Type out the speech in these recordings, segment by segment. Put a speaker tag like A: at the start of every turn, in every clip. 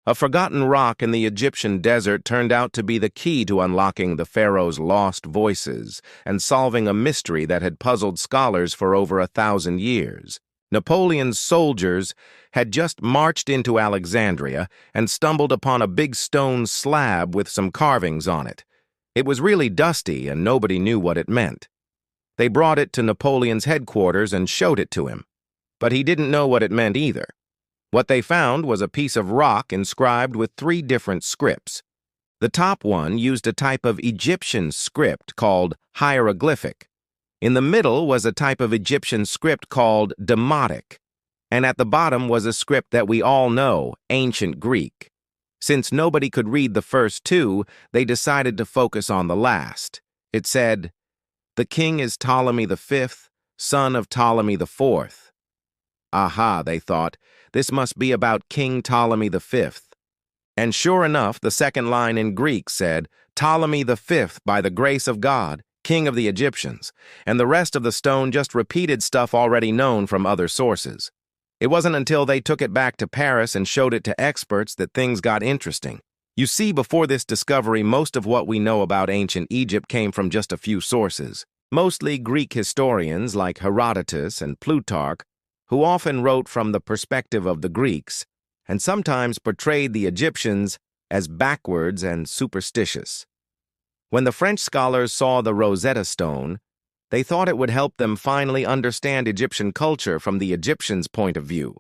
A: A forgotten rock in the Egyptian desert turned out to be the key to unlocking the pharaoh's lost voices and solving a mystery that had puzzled scholars for over 1,000 years. Napoleon's soldiers had just marched into Alexandria and stumbled upon a big stone slab with some carvings on it. It was really dusty and nobody knew what it meant. They brought it to Napoleon's headquarters and showed it to him, but he didn't know what it meant either. What they found was a piece of rock inscribed with 3 different scripts. The top one used a type of Egyptian script called hieroglyphic. In the middle was a type of Egyptian script called demotic, and at the bottom was a script that we all know, ancient Greek. Since nobody could read the first 2, they decided to focus on the last. It said, "The king is Ptolemy V, son of Ptolemy IV. Aha, they thought, this must be about King Ptolemy V. And sure enough, the second line in Greek said, Ptolemy V, by the grace of God, king of the Egyptians, and the rest of the stone just repeated stuff already known from other sources. It wasn't until they took it back to Paris and showed it to experts that things got interesting. You see, before this discovery, most of what we know about ancient Egypt came from just a few sources, mostly Greek historians like Herodotus and Plutarch, who often wrote from the perspective of the Greeks, and sometimes portrayed the Egyptians as backwards and superstitious. When the French scholars saw the Rosetta Stone, they thought it would help them finally understand Egyptian culture from the Egyptians' point of view.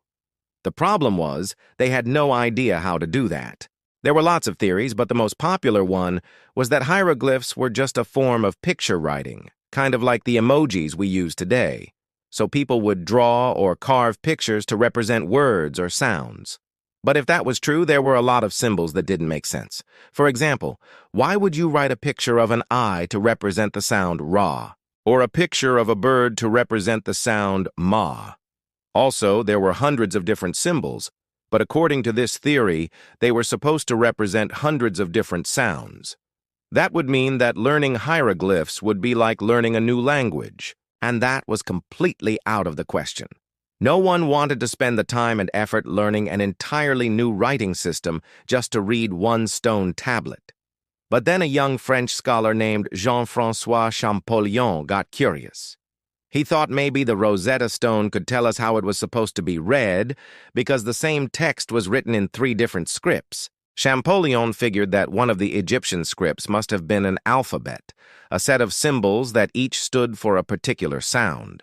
A: The problem was, they had no idea how to do that. There were lots of theories, but the most popular one was that hieroglyphs were just a form of picture writing, kind of like the emojis we use today. So people would draw or carve pictures to represent words or sounds. But if that was true, there were a lot of symbols that didn't make sense. For example, why would you write a picture of an eye to represent the sound Ra, or a picture of a bird to represent the sound Ma? Also, there were hundreds of different symbols, but according to this theory, they were supposed to represent hundreds of different sounds. That would mean that learning hieroglyphs would be like learning a new language. And that was completely out of the question. No one wanted to spend the time and effort learning an entirely new writing system just to read one stone tablet. But then a young French scholar named Jean-François Champollion got curious. He thought maybe the Rosetta Stone could tell us how it was supposed to be read because the same text was written in 3 different scripts. Champollion figured that one of the Egyptian scripts must have been an alphabet, a set of symbols that each stood for a particular sound.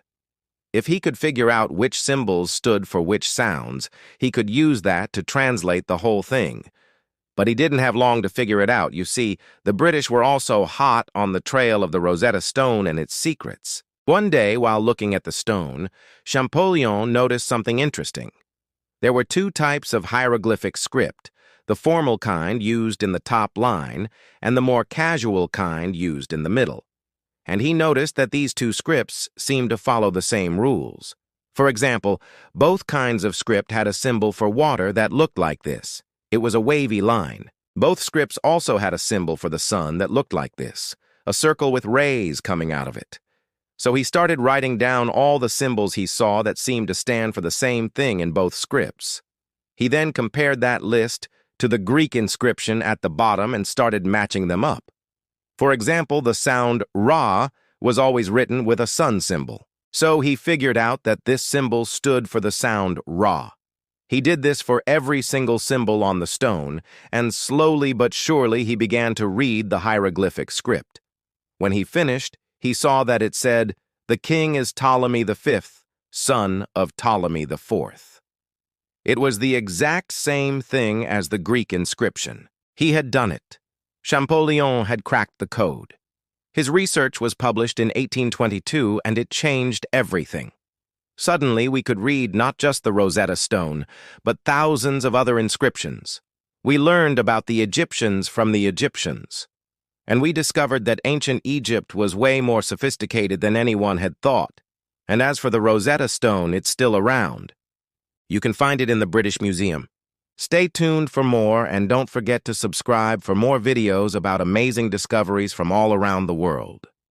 A: If he could figure out which symbols stood for which sounds, he could use that to translate the whole thing. But he didn't have long to figure it out. You see, the British were also hot on the trail of the Rosetta Stone and its secrets. One day, while looking at the stone, Champollion noticed something interesting. There were 2 types of hieroglyphic script, the formal kind used in the top line and the more casual kind used in the middle. And he noticed that these 2 scripts seemed to follow the same rules. For example, both kinds of script had a symbol for water that looked like this. It was a wavy line. Both scripts also had a symbol for the sun that looked like this, a circle with rays coming out of it. So he started writing down all the symbols he saw that seemed to stand for the same thing in both scripts. He then compared that list to the Greek inscription at the bottom and started matching them up. For example, the sound Ra was always written with a sun symbol, so he figured out that this symbol stood for the sound Ra. He did this for every single symbol on the stone, and slowly but surely he began to read the hieroglyphic script. When he finished, he saw that it said, "The king is Ptolemy V, son of Ptolemy IV." It was the exact same thing as the Greek inscription. He had done it. Champollion had cracked the code. His research was published in 1822, and it changed everything. Suddenly, we could read not just the Rosetta Stone, but thousands of other inscriptions. We learned about the Egyptians from the Egyptians. And we discovered that ancient Egypt was way more sophisticated than anyone had thought. And as for the Rosetta Stone, it's still around. You can find it in the British Museum. Stay tuned for more, and don't forget to subscribe for more videos about amazing discoveries from all around the world.